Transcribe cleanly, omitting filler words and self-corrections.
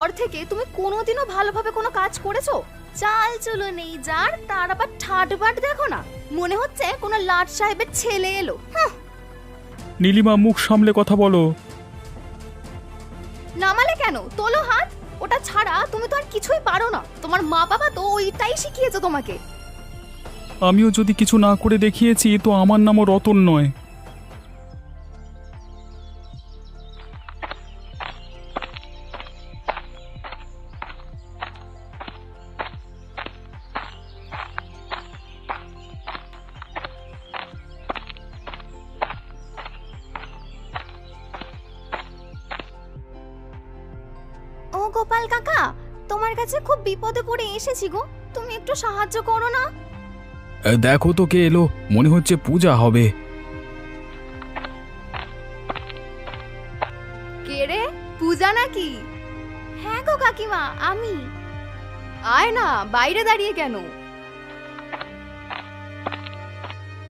পর থেকে তুমি কোনোদিনও ভালোভাবে কোনো কাজ করেছো? চাল চলো নেই যার, তার আবার ঠাটবাট দেখো না, মনে হচ্ছে কোনো লাট সাহেবের ছেলে এলো। নীলিমা, মুখ সামলে কথা বলো। নামালে কেন? তোলো হাত। ওটা ছাড়া তুমি তো আর কিছুই পারো না। তোমার মা বাবা তো ওইটাই শিখিয়েছে তোমাকে। আমিও যদি কিছু না করে দেখিয়েছি তো আমার নামও রতন নয়। ও গোপাল কাকা, তোমার কাছে খুব বিপদে পড়ে এসেছি গো, তুমি একটু সাহায্য করো না। দেখো তো কে এলো, মনে হচ্ছে পূজা হবে। কে রে? পূজা নাকি? হ্যাঁ গো কাকিমা, আমি। আয় না, বাইরে দাঁড়িয়ে কেন?